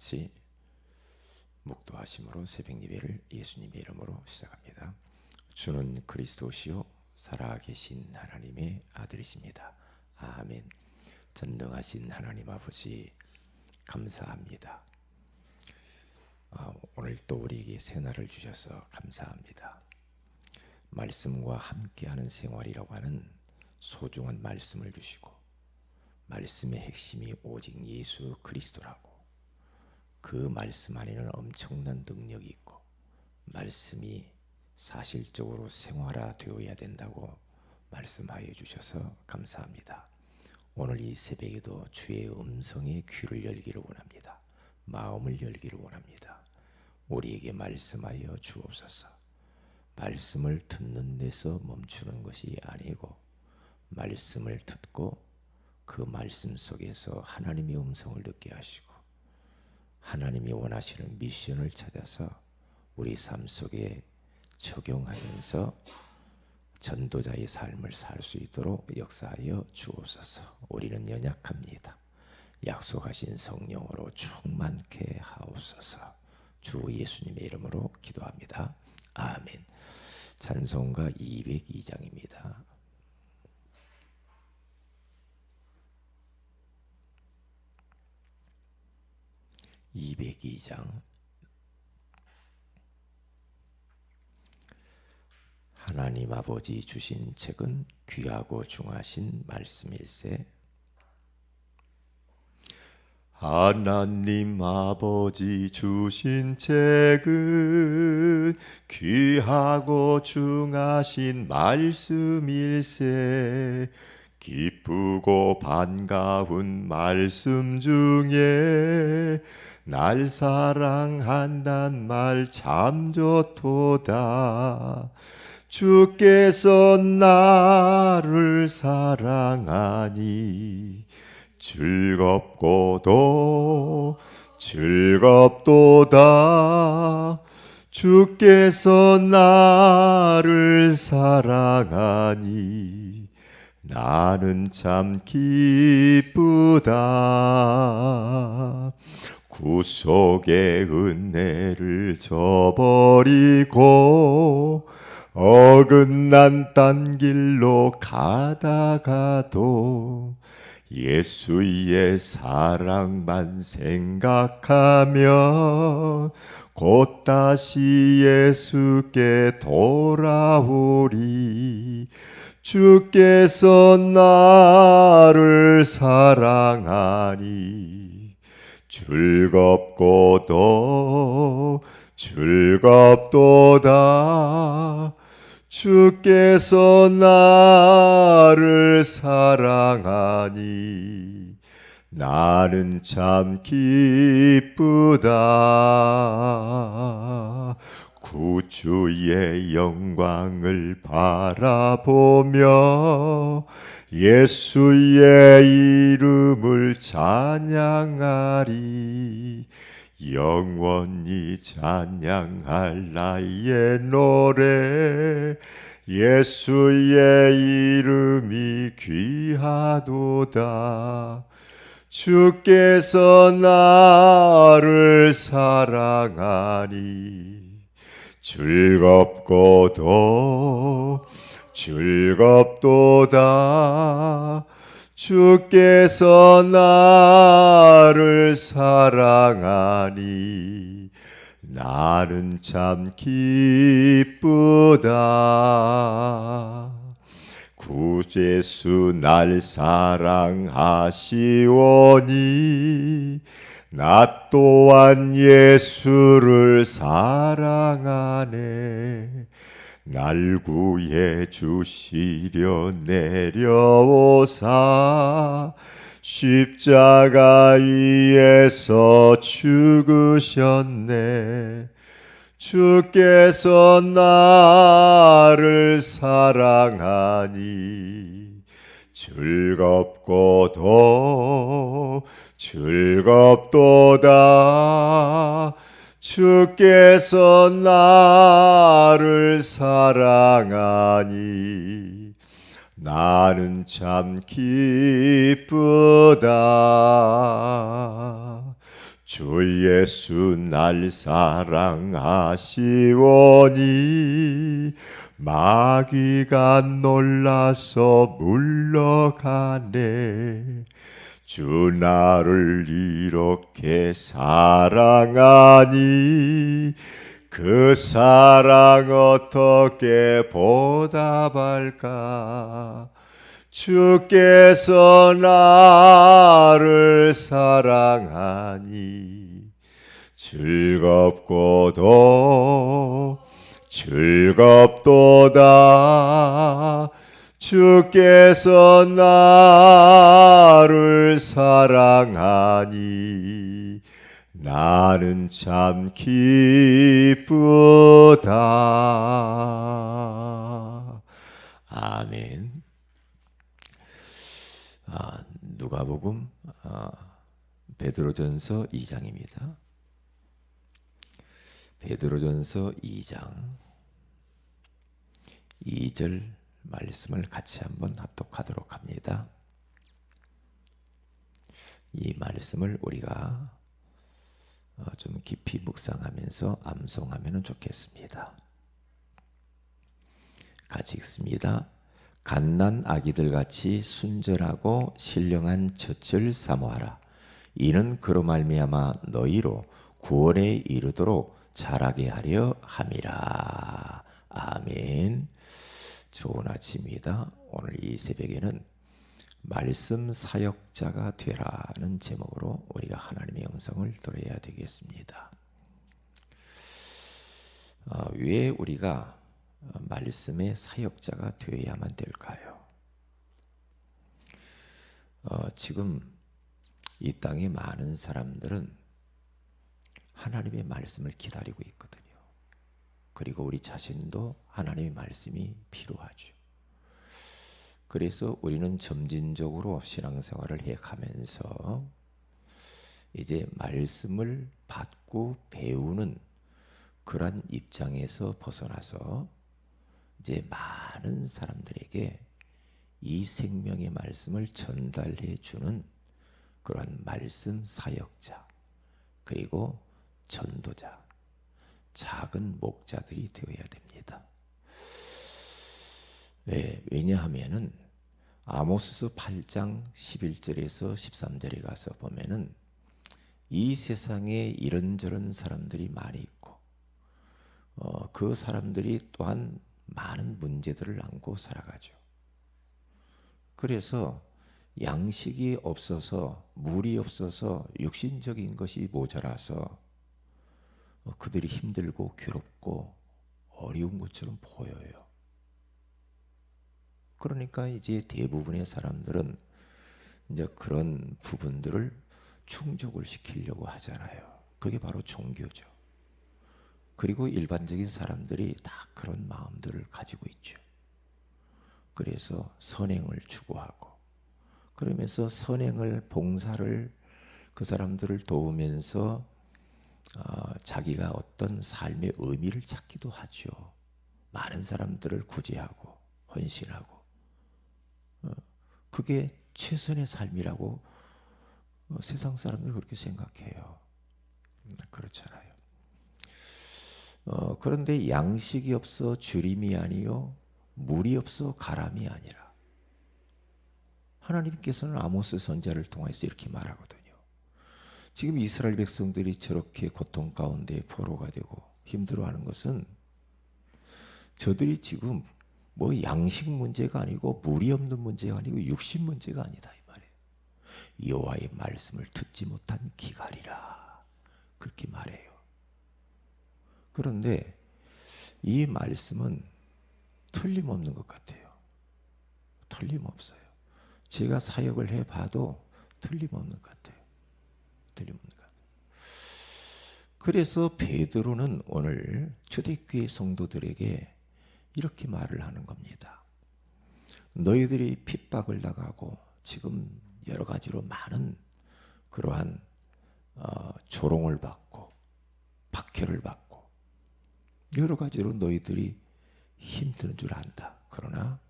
같이 묵도하심으로 새벽 예배를 예수님의 이름으로 시작합니다. 주는 그리스도시요 살아계신 하나님의 아들이십니다. 아멘. 전능하신 하나님 아버지 감사합니다. 오늘 또 우리에게 새날을 주셔서 감사합니다. 말씀과 함께하는 생활이라고 하는 소중한 말씀을 주시고, 말씀의 핵심이 오직 예수 그리스도라고, 그 말씀 안에는 엄청난 능력이 있고 말씀이 사실적으로 생활화되어야 된다고 말씀하여 주셔서 감사합니다. 오늘 이 새벽에도 주의 음성에 귀를 열기를 원합니다. 마음을 열기를 원합니다. 우리에게 말씀하여 주옵소서. 말씀을 듣는 데서 멈추는 것이 아니고 말씀을 듣고 그 말씀 속에서 하나님의 음성을 듣게 하시고 하나님이 원하시는 미션을 찾아서 우리 삶 속에 적용하면서 전도자의 삶을 살 수 있도록 역사하여 주옵소서. 우리는 연약합니다. 약속하신 성령으로 충만케 하옵소서. 주 예수님의 이름으로 기도합니다. 아멘. 찬송가 202장입니다. 202장. 하나님 아버지 주신 책은 귀하고 중하신 말씀일세. 하나님 아버지 주신 책은 귀하고 중하신 말씀일세. 기쁘고 반가운 말씀 중에 날 사랑한단 말 참 좋도다. 주께서 나를 사랑하니 즐겁고도 즐겁도다. 주께서 나를 사랑하니 나는 참 기쁘다. 구속의 은혜를 저버리고 어긋난 딴 길로 가다가도 예수의 사랑만 생각하면 곧 다시 예수께 돌아오리. 주께서 나를 사랑하니 즐겁고도 즐겁도다. 주께서 나를 사랑하니 나는 참 기쁘다. 구주의 영광을 바라보며 예수의 이름을 찬양하리. 영원히 찬양할 나의 노래, 예수의 이름이 귀하도다. 주께서 나를 사랑하니 즐겁고도 즐겁도다. 주께서 나를 사랑하니 나는 참 기쁘다. 구제수 날 사랑하시오니 나 또한 예수를 사랑하네. 날 구해 주시려 내려오사 십자가 위에서 죽으셨네. 주께서 나를 사랑하니 즐겁고도 즐겁도다. 주께서 나를 사랑하니 나는 참 기쁘다. 주 예수 날 사랑하시오니 마귀가 놀라서 물러가네. 주 나를 이렇게 사랑하니 그 사랑 어떻게 보답할까? 주께서 나를 사랑하니 즐겁도다. 주께서 나를 사랑하니 나는 참 기쁘다. 아멘. 누가복음 베드로전서 2장입니다. 베드로전서 2장 2절 말씀을 같이 한번 합독하도록 합니다. 이 말씀을 우리가 좀 깊이 묵상하면서 암송하면 좋겠습니다. 같이 읽습니다. 갓난 아기들 같이 순절하고 신령한 젖을 사모하라. 이는 그로 말미암아 너희로 구원에 이르도록 자라게 하려 함이라. 아멘. 좋은 아침입니다. 오늘 이 새벽에는 말씀 사역자가 되라는 제목으로 우리가 하나님의 음성을 들어야 되겠습니다. 왜 우리가 말씀의 사역자가 되어야만 될까요? 지금 이 땅에 많은 사람들은 하나님의 말씀을 기다리고 있거든요. 그리고 우리 자신도 하나님의 말씀이 필요하죠. 그래서 우리는 점진적으로 신앙생활을 해가면서 이제 말씀을 받고 배우는 그러한 입장에서 벗어나서 이제 많은 사람들에게 이 생명의 말씀을 전달해 주는 그런 말씀 사역자, 그리고 전도자, 작은 목자들이 되어야 됩니다. 왜냐하면은 아모스서 8장 11절에서 13절에 가서 보면은 이 세상에 이런저런 사람들이 많이 있고 그 사람들이 또한 많은 문제들을 안고 살아가죠. 그래서 양식이 없어서, 물이 없어서, 육신적인 것이 모자라서 그들이 힘들고 괴롭고 어려운 것처럼 보여요. 그러니까 이제 대부분의 사람들은 이제 그런 부분들을 충족을 시키려고 하잖아요. 그게 바로 종교죠. 그리고 일반적인 사람들이 다 그런 마음들을 가지고 있죠. 그래서 선행을 추구하고, 그러면서 선행을, 봉사를, 그 사람들을 도우면서 자기가 어떤 삶의 의미를 찾기도 하죠. 많은 사람들을 구제하고 헌신하고, 그게 최선의 삶이라고 세상 사람들은 그렇게 생각해요. 그렇잖아요. 그런데 양식이 없어 주림이 아니요 물이 없어 가람이 아니라, 하나님께서는 아모스 선지자를 통해서 이렇게 말하거든요. 지금 이스라엘 백성들이 저렇게 고통 가운데 포로가 되고 힘들어하는 것은 저들이 지금 뭐 양식 문제가 아니고 물이 없는 문제가 아니고 육신 문제가 아니다 이 말이에요. 여호와의 말씀을 듣지 못한 기갈이라, 그렇게 말해요. 그런데 이 말씀은 틀림없는 것 같아요. 틀림없어요. 제가 사역을 해봐도 틀림없는 것 같아요. 틀림없는 것 같아요. 그래서 베드로는 오늘 초대교회 성도들에게 이렇게 말을 하는 겁니다. 너희들이 핍박을 당하고 지금 여러 가지로 많은 그러한 조롱을 받고 박해를 받고 여러 가지로 너희들이 힘드는 줄 안다. 그러나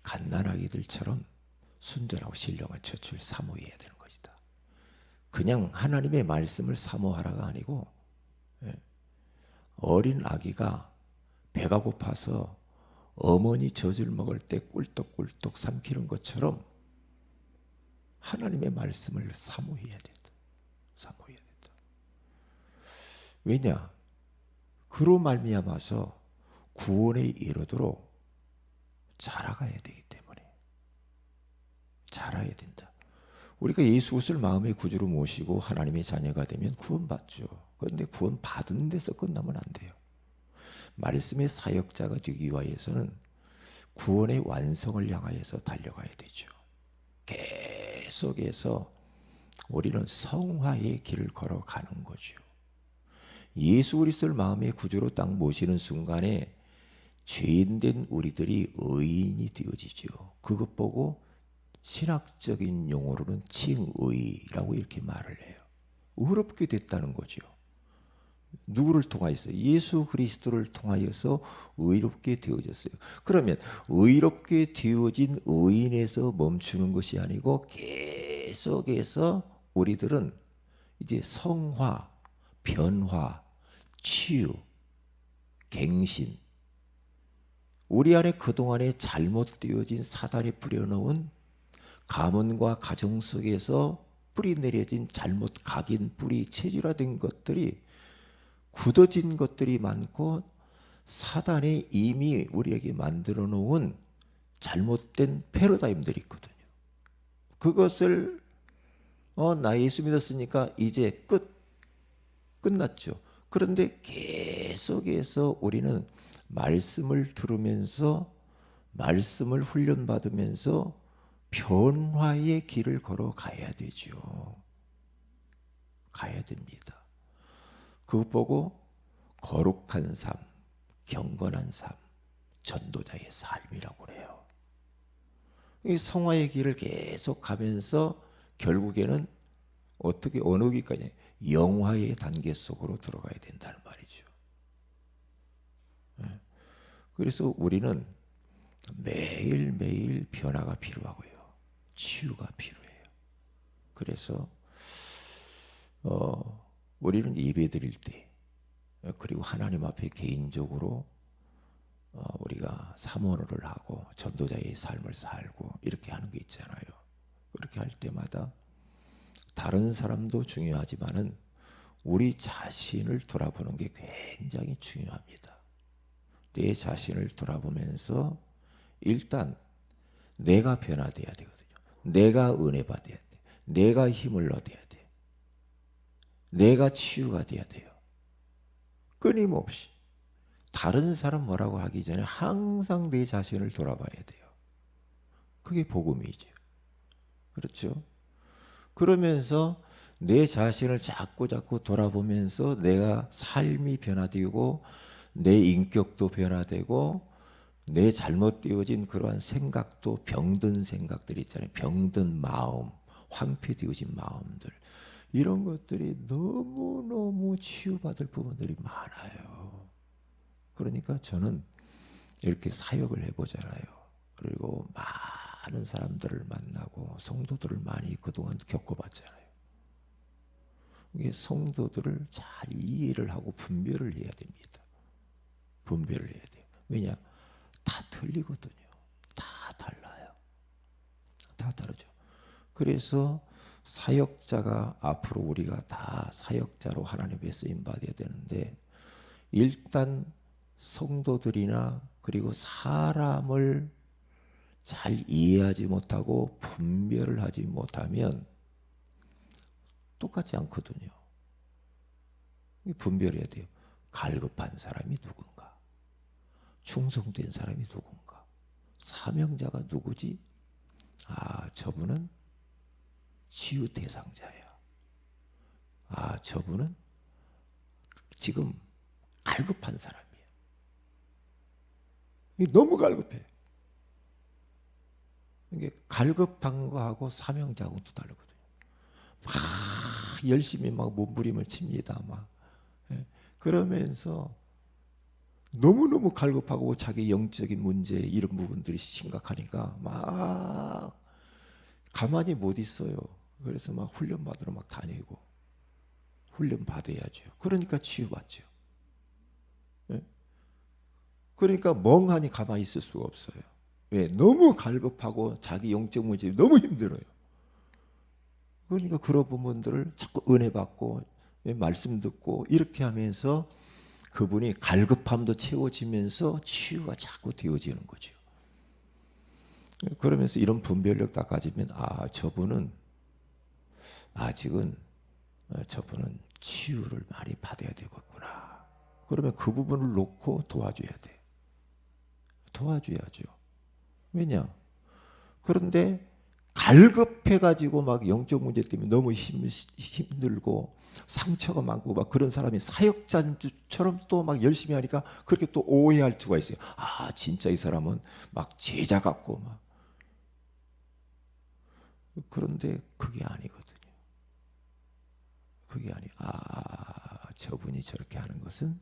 갓난아기들처럼 순전하고 신령한 젖을 사모해야 되는 것이다. 그냥 하나님의 말씀을 사모하라가 아니고 어린 아기가 배가 고파서 어머니 젖을 먹을 때 꿀떡꿀떡 삼키는 것처럼 하나님의 말씀을 사모해야 된다. 사모해야 된다. 왜냐? 그로 말미암아서 구원에 이르도록 자라가야 되기 때문에 자라야 된다. 우리가 예수 그리스도를 마음의 구주로 모시고 하나님의 자녀가 되면 구원받죠. 그런데 구원받은 데서 끝나면 안 돼요. 말씀의 사역자가 되기 위하여서는 구원의 완성을 향하여서 달려가야 되죠. 계속해서 우리는 성화의 길을 걸어가는 거죠. 예수 그리스도를 마음의 구주로 딱 모시는 순간에 죄인된 우리들이 의인이 되어지죠. 그것 보고 신학적인 용어로는 칭의라고 이렇게 말을 해요. 의롭게 됐다는 거죠. 누구를 통하여서? 예수 그리스도를 통하여서 의롭게 되어졌어요. 그러면 의롭게 되어진 의인에서 멈추는 것이 아니고 계속해서 우리들은 이제 성화, 변화, 치유, 갱신, 우리 안에 그동안에 잘못되어진 사단이 뿌려놓은 가문과 가정 속에서 뿌리 내려진 잘못 각인 뿌리 체질화된 것들이 굳어진 것들이 많고 사단이 이미 우리에게 만들어 놓은 잘못된 패러다임들이 있거든요. 그것을 나 예수 믿었으니까 이제 끝났죠. 그런데 계속해서 우리는 말씀을 들으면서 말씀을 훈련받으면서 변화의 길을 걸어가야 되죠. 가야 됩니다. 그것 보고 거룩한 삶, 경건한 삶, 전도자의 삶이라고 그래요. 이 성화의 길을 계속 가면서 결국에는 어느 길까지 영화의 단계 속으로 들어가야 된다는 말이죠. 그래서 우리는 매일매일 변화가 필요하고요. 치유가 필요해요. 그래서 우리는 예배 드릴 때 그리고 하나님 앞에 개인적으로 우리가 사모를 하고 전도자의 삶을 살고 이렇게 하는 게 있잖아요. 그렇게 할 때마다 다른 사람도 중요하지만은 우리 자신을 돌아보는 게 굉장히 중요합니다. 내 자신을 돌아보면서 일단 내가 변화돼야 되거든요. 내가 은혜 받아야 돼. 내가 힘을 얻어야 돼. 내가 치유가 돼야 돼요. 끊임없이 다른 사람 뭐라고 하기 전에 항상 내 자신을 돌아봐야 돼요. 그게 복음이죠. 그렇죠? 그러면서 내 자신을 자꾸 돌아보면서 내가 삶이 변화되고 내 인격도 변화되고 내 잘못되어진 그러한 생각도 병든 생각들이 있잖아요. 병든 마음, 황폐되어진 마음들, 이런 것들이 너무너무 치유받을 부분들이 많아요. 그러니까 저는 이렇게 사역을 해보잖아요. 그리고 많은 사람들을 만나고 성도들을 많이 그동안 겪어봤잖아요. 이게 성도들을 잘 이해를 하고 분별을 해야 됩니다. 분별을 해야 돼요. 왜냐? 다 틀리거든요. 다 달라요. 다 다르죠. 그래서 사역자가 앞으로 우리가 다 사역자로 하나님의 쓰임 받아야 되는데 일단 성도들이나 그리고 사람을 잘 이해하지 못하고 분별을 하지 못하면 똑같지 않거든요. 분별해야 돼요. 갈급한 사람이 누군가? 충성된 사람이 누군가? 사명자가 누구지? 저분은 치유 대상자야. 저분은 지금 갈급한 사람이야. 너무 갈급해. 이게 갈급한 거하고 사명자하고는 또 다르거든요. 막 열심히 막 몸부림을 칩니다. 막 그러면서 너무너무 갈급하고 자기 영적인 문제 이런 부분들이 심각하니까 막 가만히 못 있어요. 그래서 막 훈련 받으러 막 다니고 훈련 받아야죠. 그러니까 치유받죠. 예? 그러니까 멍하니 가만히 있을 수가 없어요. 왜? 너무 갈급하고 자기 영적 문제 너무 힘들어요. 그러니까 그런 부분들을 자꾸 은혜 받고 말씀 듣고 이렇게 하면서 그분이 갈급함도 채워지면서 치유가 자꾸 되어지는 거죠. 그러면서 이런 분별력 딱 가지면 저분은 아직은 저분은 치유를 많이 받아야 되겠구나. 그러면 그 부분을 놓고 도와줘야 돼. 도와줘야죠. 왜냐? 그런데 갈급해가지고 막 영적 문제 때문에 너무 힘들고 상처가 많고 막 그런 사람이 사역자처럼 또 막 열심히 하니까 그렇게 또 오해할 수가 있어요. 진짜 이 사람은 막 제자 같고 막. 그런데 그게 아니거든요. 그게 저분이 저렇게 하는 것은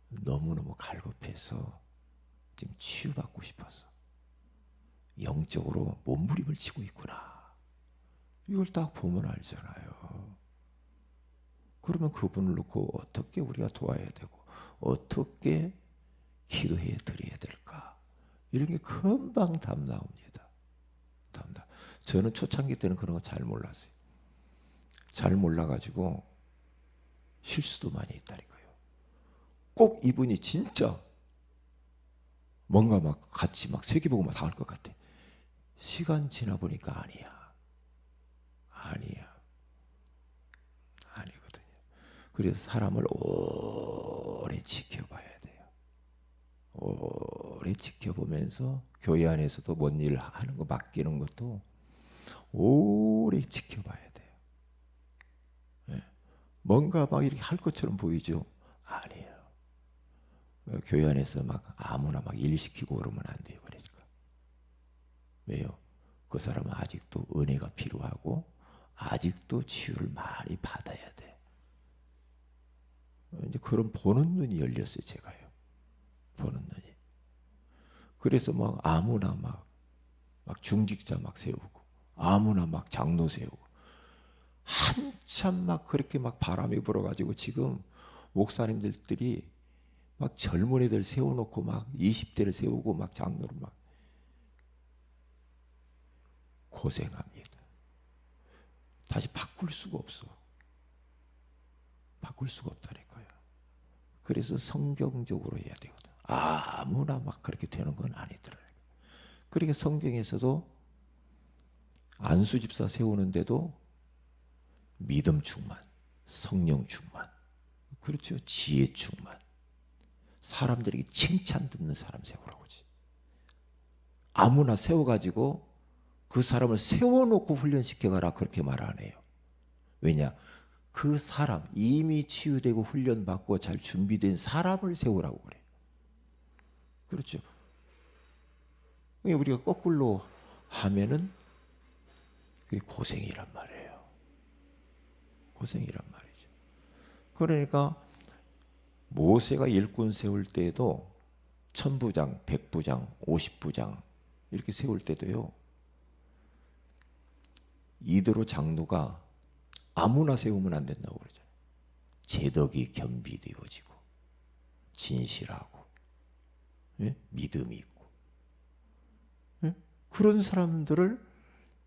너무너무 갈급해서 지금 치유받고 싶어서 영적으로 몸부림을 치고 있구나. 이걸 딱 보면 알잖아요. 그러면 그분을 놓고 어떻게 우리가 도와야 되고 어떻게 기도해 드려야 될까? 이런 게 금방 답 나옵니다. 저는 초창기 때는 그런 거 잘 몰랐어요. 잘 몰라가지고 실수도 많이 했다니까요. 꼭 이분이 진짜 뭔가 막 같이 막 세계보고 막 다 할 것 같아. 시간 지나 보니까 아니거든요. 그래서 사람을 오래 지켜봐야 돼요. 오래 지켜보면서 교회 안에서도 뭔 일 하는 거 맡기는 것도 오래 지켜봐야 돼요. 예. 뭔가 막 이렇게 할 것처럼 보이죠? 아니에요. 교회 안에서 막 아무나 막 일 시키고 그러면 안 돼요. 그러니까. 왜요? 그 사람은 아직도 은혜가 필요하고 아직도 치유를 많이 받아야 돼. 이제 그런 보는 눈이 열렸어요. 제가요. 보는 눈이. 그래서 막 아무나 막 중직자 막 세우고 아무나 막 장로 세우고 한참 막 그렇게 막 바람이 불어가지고 지금 목사님들이 막 젊은 애들 세워놓고 막 20대를 세우고 막 장로를 막 고생합니다. 다시 바꿀 수가 없어. 바꿀 수가 없다니까요. 그래서 성경적으로 해야 되거든. 아무나 막 그렇게 되는 건 아니더라고요. 그러니까 성경에서도 안수 집사 세우는데도 믿음 충만, 성령 충만, 그렇죠. 지혜 충만, 사람들에게 칭찬 듣는 사람 세우라고지. 아무나 세워가지고 그 사람을 세워놓고 훈련시켜가라 그렇게 말 안 해요. 왜냐? 그 사람 이미 치유되고 훈련받고 잘 준비된 사람을 세우라고 그래요. 그렇죠. 우리가 거꾸로 하면은 그게 고생이란 말이에요. 고생이란 말이죠. 그러니까 모세가 일꾼 세울 때에도 1000부장, 100부장, 50부장 이렇게 세울 때도요. 이대로 장로가 아무나 세우면 안 된다고 그러잖아요. 제덕이 겸비되어지고 진실하고 믿음이 있고 그런 사람들을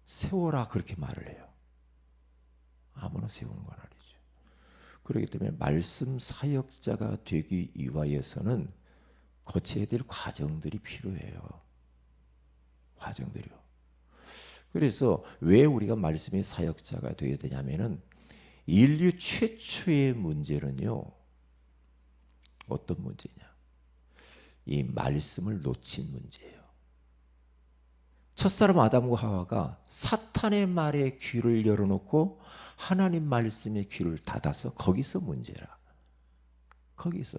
세워라 그렇게 말을 해요. 아무나 세우는 건 아니죠. 그렇기 때문에 말씀 사역자가 되기 위하여서는 거쳐야 될 과정들이 필요해요. 과정들이요. 그래서 왜 우리가 말씀의 사역자가 되어야 되냐면은 인류 최초의 문제는요. 어떤 문제냐? 이 말씀을 놓친 문제예요. 첫사람 아담과 하와가 사탄의 말에 귀를 열어놓고 하나님 말씀의 귀를 닫아서 거기서 문제라. 거기서.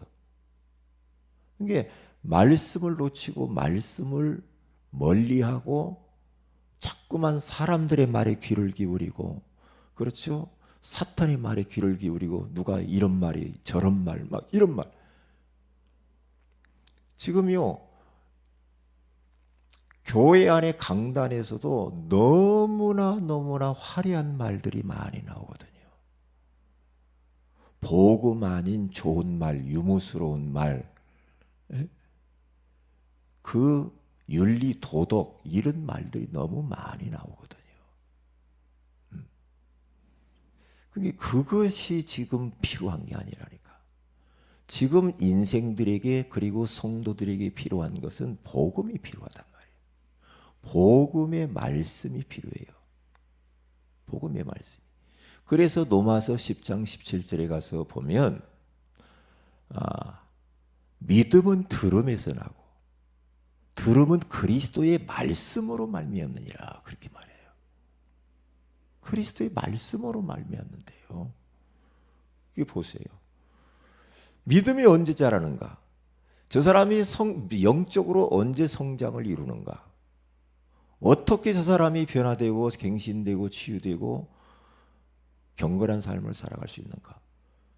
이게 말씀을 놓치고 말씀을 멀리하고 자꾸만 사람들의 말에 귀를 기울이고 그렇죠? 사탄의 말에 귀를 기울이고 누가 이런 말이 저런 말 막 이런 말. 지금요. 교회 안에 강단에서도 너무나 화려한 말들이 많이 나오거든요. 복음 아닌 좋은 말, 유무스러운 말, 그 윤리, 도덕 이런 말들이 너무 많이 나오거든요. 그것이 지금 필요한 게 아니라니까. 지금 인생들에게 그리고 성도들에게 필요한 것은 복음이 필요하단 말이에요. 복음의 말씀이 필요해요. 복음의 말씀. 그래서 로마서 10장 17절에 가서 보면 믿음은 들음에서 나고 들음은 그리스도의 말씀으로 말미암느니라 그렇게 말해요. 그리스도의 말씀으로 말미암는데요. 이게 보세요. 믿음이 언제 자라는가? 저 사람이 영적으로 언제 성장을 이루는가? 어떻게 저 사람이 변화되고 갱신되고 치유되고 경건한 삶을 살아갈 수 있는가?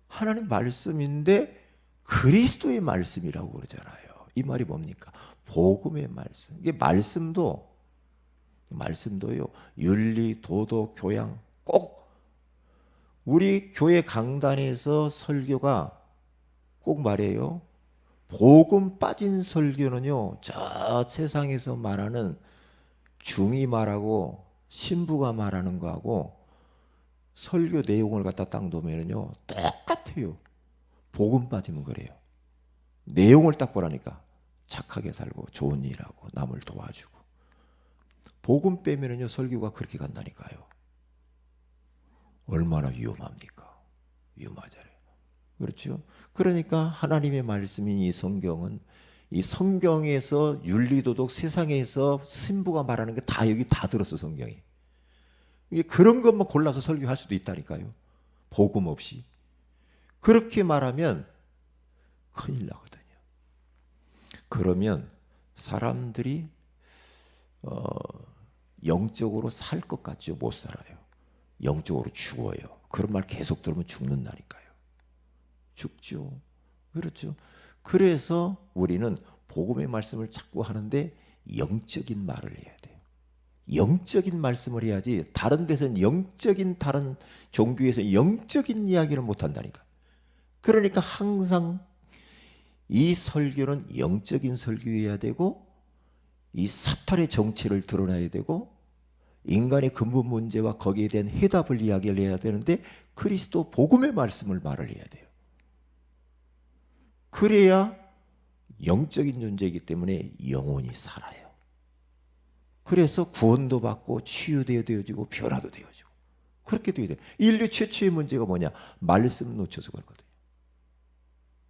하나님 말씀인데 그리스도의 말씀이라고 그러잖아요. 이 말이 뭡니까? 복음의 말씀. 이게 말씀도요. 윤리, 도덕, 교양 꼭 우리 교회 강단에서 설교가 꼭 말해요. 복음 빠진 설교는요. 저 세상에서 말하는 중이 말하고 신부가 말하는 거하고 설교 내용을 갖다 딱 놓으면요. 똑같아요. 복음 빠지면 그래요. 내용을 딱 보라니까 착하게 살고 좋은 일하고 남을 도와주고 복음 빼면은요 설교가 그렇게 간다니까요. 얼마나 위험합니까? 위험하잖아요. 그렇죠? 그러니까 하나님의 말씀인 이 성경은 이 성경에서 윤리도덕 세상에서 신부가 말하는 게 다 여기 다 들었어 성경이. 이게 그런 것만 골라서 설교할 수도 있다니까요. 복음 없이. 그렇게 말하면 큰일 나거든요. 그러면 사람들이 영적으로 살 것 같죠? 못 살아요. 영적으로 죽어요. 그런 말 계속 들으면 죽는다니까요. 죽죠. 그렇죠. 그래서 우리는 복음의 말씀을 자꾸 하는데 영적인 말을 해야 돼요. 영적인 말씀을 해야지 다른 데서는 영적인 다른 종교에서 영적인 이야기를 못한다니까. 그러니까 항상 이 설교는 영적인 설교여야 되고 이 사탄의 정체를 드러나야 되고 인간의 근본 문제와 거기에 대한 해답을 이야기를 해야 되는데 그리스도 복음의 말씀을 말을 해야 돼요. 그래야 영적인 존재이기 때문에 영혼이 살아요. 그래서 구원도 받고 치유되어지고 변화도 되어지고 그렇게 돼야 돼요. 인류 최초의 문제가 뭐냐? 말씀 놓쳐서 그렇거든요.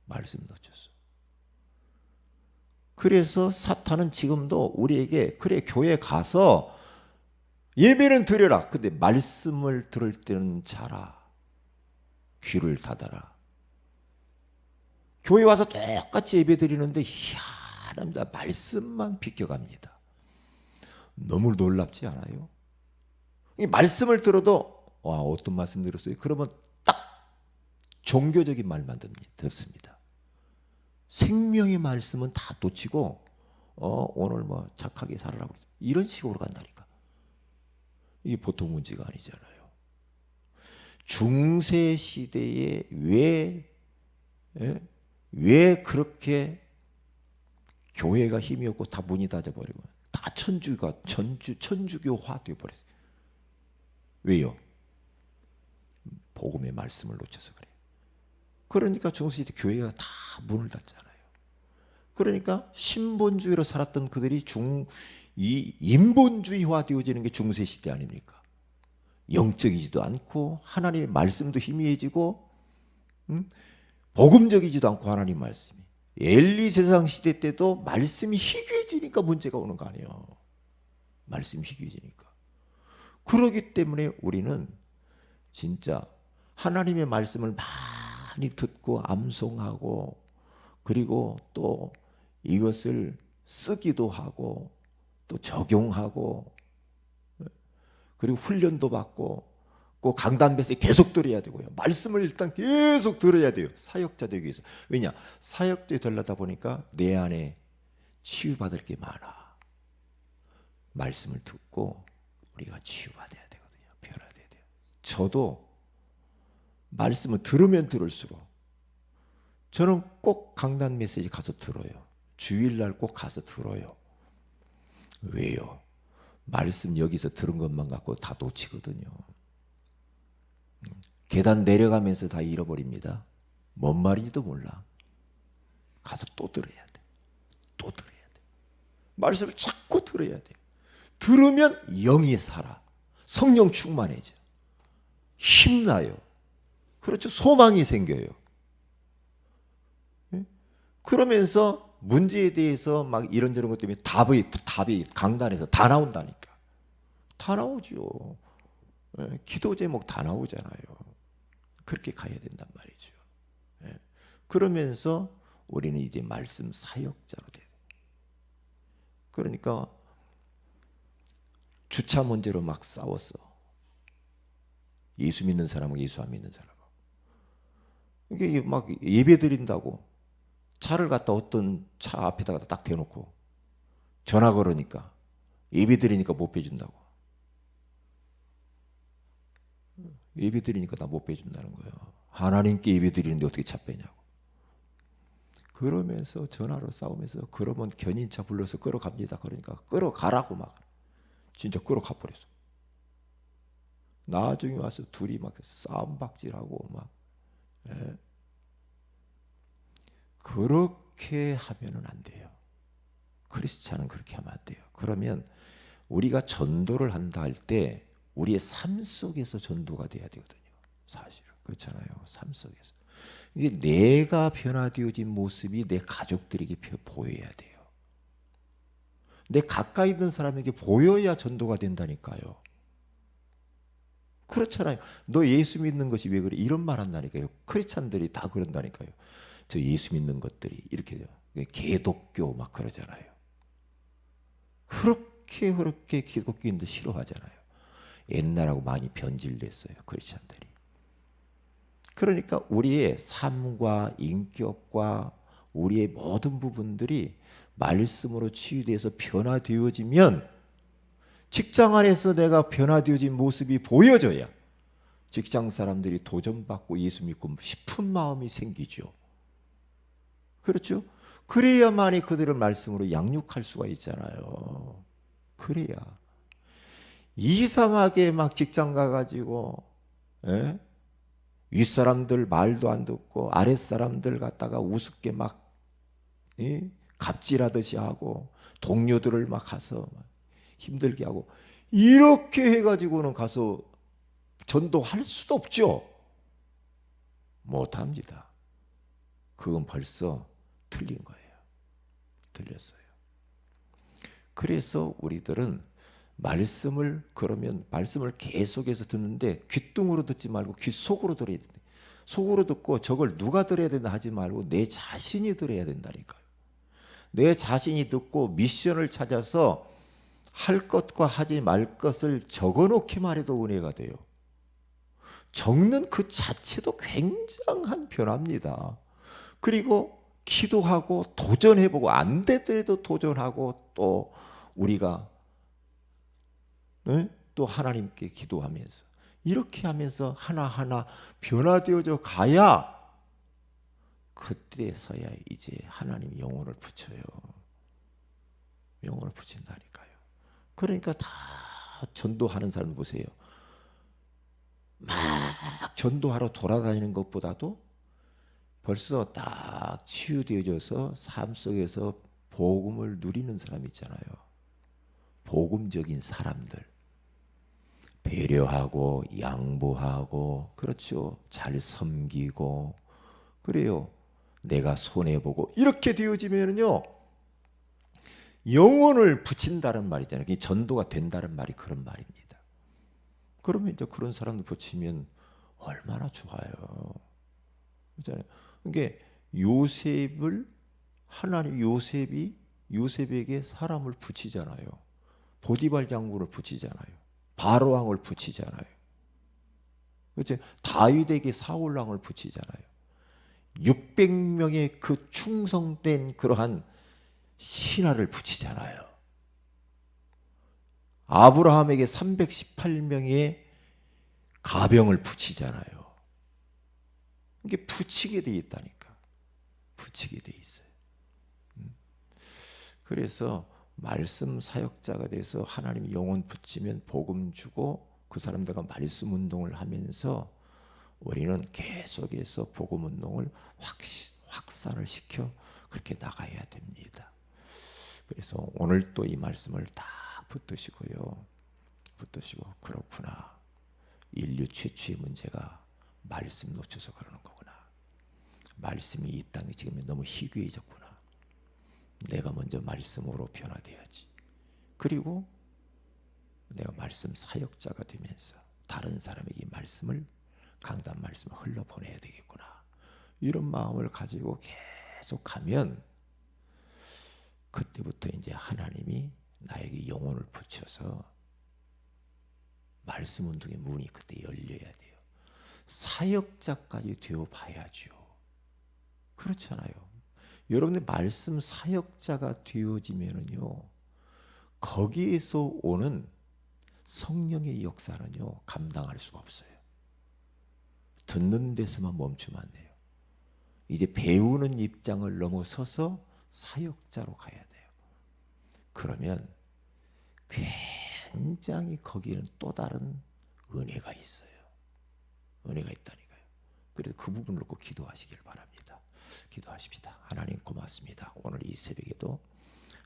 말씀 놓쳤어. 그래서 사탄은 지금도 우리에게 그래 교회 가서 예배는 드려라. 근데 말씀을 들을 때는 자라. 귀를 닫아라. 교회 와서 똑같이 예배 드리는데 희한합니다. 말씀만 비껴갑니다. 너무 놀랍지 않아요? 이 말씀을 들어도 와 어떤 말씀 들었어요? 그러면 딱 종교적인 말만 듣습니다. 생명의 말씀은 다 놓치고 오늘 뭐 착하게 살아라고 이런 식으로 간다니까. 이게 보통 문제가 아니잖아요. 중세 시대에 왜 그렇게 교회가 힘이 없고 다 문이 닫아버리고 다 천주교화 되어버렸어요. 왜요? 복음의 말씀을 놓쳐서 그래요. 그러니까 중세시대 교회가 다 문을 닫잖아요. 그러니까 신본주의로 살았던 그들이 이 인본주의화 되어지는 게 중세시대 아닙니까? 영적이지도 않고 하나님의 말씀도 희미해지고 복음적이지도 않고 하나님 말씀이 엘리 제사장 시대 때도 말씀이 희귀해지니까 문제가 오는 거 아니에요. 말씀이 희귀해지니까. 그러기 때문에 우리는 진짜 하나님의 말씀을 많이 듣고 암송하고 그리고 또 이것을 쓰기도 하고 또 적용하고 그리고 훈련도 받고 꼭 강단배세 계속 들어야 되고요. 말씀을 일단 계속 들어야 돼요. 사역자 되기 위해서. 왜냐? 사역자 되려다 보니까 내 안에 치유받을 게 많아. 말씀을 듣고 우리가 치유받아야 되거든요. 변화돼야 돼요. 저도 말씀을 들으면 들을수록 저는 꼭 강단 메시지 가서 들어요. 주일날 꼭 가서 들어요. 왜요? 말씀 여기서 들은 것만 갖고 다 놓치거든요. 계단 내려가면서 다 잃어버립니다. 뭔 말인지도 몰라. 가서 또 들어야 돼. 또 들어야 돼. 말씀을 자꾸 들어야 돼. 들으면 영이 살아. 성령 충만해져. 힘나요. 그렇죠. 소망이 생겨요. 그러면서 문제에 대해서 막 이런저런 것 때문에 답이 강단에서 다 나온다니까. 다 나오죠. 기도 제목 다 나오잖아요. 그렇게 가야 된단 말이죠. 그러면서 우리는 이제 말씀 사역자로 돼요. 그러니까 주차 문제로 막 싸웠어. 예수 믿는 사람하고 예수 안 믿는 사람하고. 이게 막 예배 드린다고 차를 갖다 어떤 차 앞에다가 딱 대놓고 전화 걸으니까 예배 드리니까 못 빼준다고. 예배 드리니까 나 못 빼준다는 거예요. 하나님께 예배 드리는데 어떻게 차 빼냐고. 그러면서 전화로 싸우면서 그러면 견인차 불러서 끌어갑니다. 그러니까 끌어가라고 막 진짜 끌어가 버렸어. 나중에 와서 둘이 막 싸움박질하고 막. 그렇게 하면은 안 돼요. 크리스찬은 그렇게 하면 안 돼요. 그러면 우리가 전도를 한다 할 때 우리의 삶 속에서 전도가 돼야 되거든요. 사실은 그렇잖아요. 삶 속에서 이게 내가 변화되어진 모습이 내 가족들에게 보여야 돼요. 내 가까이 있는 사람에게 보여야 전도가 된다니까요. 그렇잖아요. 너 예수 믿는 것이 왜 그래? 이런 말 한다니까요. 크리스찬들이 다 그런다니까요. 저 예수 믿는 것들이 이렇게 개독교 막 그러잖아요. 그렇게 기독교인들 싫어하잖아요. 옛날하고 많이 변질됐어요. 크리스찬들이. 그러니까 우리의 삶과 인격과 우리의 모든 부분들이 말씀으로 치유돼서 변화되어지면 직장 안에서 내가 변화되어진 모습이 보여져야 직장 사람들이 도전받고 예수 믿고 싶은 마음이 생기죠. 그렇죠? 그래야만이 그들을 말씀으로 양육할 수가 있잖아요. 그래야. 이상하게 막 직장 가가지고 윗사람들 말도 안 듣고 아랫사람들 갖다가 우습게 막 갑질하듯이 하고 동료들을 막 가서 막 힘들게 하고 이렇게 해가지고는 가서 전도할 수도 없죠. 못합니다. 그건 벌써 틀린 거예요. 틀렸어요. 그래서 우리들은 말씀을 계속해서 듣는데 귓등으로 듣지 말고 귓속으로 들어야 된다. 속으로 듣고 저걸 누가 들어야 된다 하지 말고 내 자신이 들어야 된다니까요. 내 자신이 듣고 미션을 찾아서 할 것과 하지 말 것을 적어놓기만 해도 은혜가 돼요. 적는 그 자체도 굉장한 변화입니다. 그리고 기도하고 도전해보고 안 되더라도 도전하고 또 우리가 또 하나님께 기도하면서 이렇게 하면서 하나하나 변화되어져 가야 그때서야 이제 하나님 영혼을 붙여요. 영혼을 붙인다니까요. 그러니까 다 전도하는 사람 보세요. 막 전도하러 돌아다니는 것보다도 벌써 딱 치유되어져서 삶 속에서 복음을 누리는 사람 있잖아요. 복음적인 사람들. 배려하고 양보하고 그렇죠. 잘 섬기고 그래요. 내가 손해보고 이렇게 되어지면요. 영혼을 붙인다는 말이잖아요. 전도가 된다는 말이 그런 말입니다. 그러면 이제 그런 사람들 붙이면 얼마나 좋아요. 그렇잖아요. 그러니까 요셉에게 사람을 붙이잖아요. 보디발 장군을 붙이잖아요. 바로왕을 붙이잖아요. 그렇죠? 다윗에게 사울왕을 붙이잖아요. 600명의 그 충성된 그러한 신하를 붙이잖아요. 아브라함에게 318명의 가병을 붙이잖아요. 이게 붙이게 돼 있다니까. 붙이게 돼 있어요. 그래서 말씀 사역자가 돼서 하나님이 영혼 붙이면 복음 주고 그 사람들과 말씀 운동을 하면서 우리는 계속해서 복음 운동을 확산을 시켜 그렇게 나가야 됩니다. 그래서 오늘 또 이 말씀을 딱 붙드시고요. 붙드시고 그렇구나. 인류 최초의 문제가 말씀 놓쳐서 그러는 거구나. 말씀이 이 땅에 지금 너무 희귀해졌구나. 내가 먼저 말씀으로 변화돼야지. 그리고 내가 말씀 사역자가 되면서 다른 사람에게 이 말씀을 강단 말씀을 흘러보내야 되겠구나. 이런 마음을 가지고 계속 가면 그때부터 이제 하나님이 나에게 영혼을 붙여서 말씀 운동의 문이 그때 열려야 돼요. 사역자까지 되어 봐야죠. 그렇잖아요. 여러분의 말씀 사역자가 되어지면은요, 거기에서 오는 성령의 역사는요 감당할 수가 없어요. 듣는 데서만 멈추면 안 돼요. 이제 배우는 입장을 넘어서서 사역자로 가야 돼요. 그러면 굉장히 거기에는 또 다른 은혜가 있어요. 은혜가 있다니까요. 그래서 그 부분을 놓고 기도하시길 바랍니다. 기도하십시다. 하나님 고맙습니다. 오늘 이 새벽에도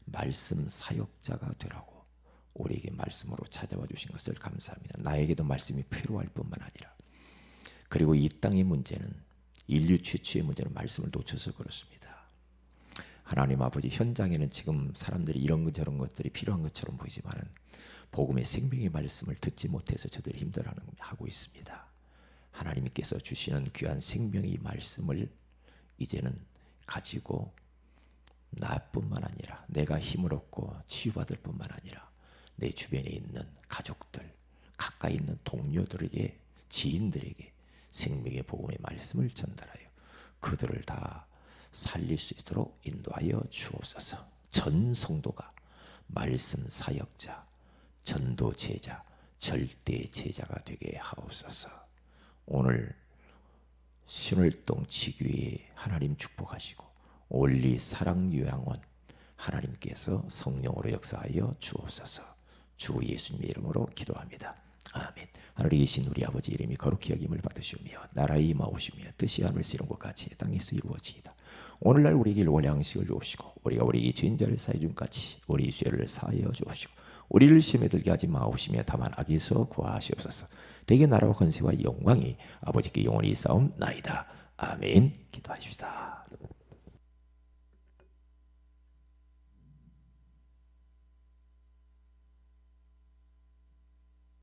말씀 사역자가 되라고 우리에게 말씀으로 찾아와 주신 것을 감사합니다. 나에게도 말씀이 필요할 뿐만 아니라 그리고 이 땅의 문제는 인류 최초의 문제는 말씀을 놓쳐서 그렇습니다. 하나님 아버지, 현장에는 지금 사람들이 이런 것 저런 것들이 필요한 것처럼 보이지만은 복음의 생명의 말씀을 듣지 못해서 저들이 힘들어하고 있습니다. 하나님께서 주시는 귀한 생명의 말씀을 이제는 가지고 나뿐만 아니라 내가 힘을 얻고 치유받을 뿐만 아니라 내 주변에 있는 가족들, 가까이 있는 동료들에게, 지인들에게 생명의 복음의 말씀을 전달하여 그들을 다 살릴 수 있도록 인도하여 주옵소서. 전 성도가 말씀 사역자, 전도 제자, 절대 제자가 되게 하옵소서. 오늘 신월동 지교회 하나님 축복하시고 올리 사랑요양원 하나님께서 성령으로 역사하여 주옵소서. 주 예수님의 이름으로 기도합니다. 아멘. 하늘에 계신 우리 아버지 이름이 거룩히 여김을 받으시오며 나라의 임하오시며 뜻이 하늘에서 이룬 것 같이 땅에서 이루어지이다. 오늘날 우리에게 일용할 양식을 주옵시고 우리가 우리에게 죄인자를 사해 준 같이 우리 죄를 사하여 주옵시고 우리를 시험에 들게 하지 마옵시며 다만 악에서 구하시옵소서. 대개 나라와 권세와 영광이 아버지께 영원히 싸움나이다. 아멘. 기도하십시다.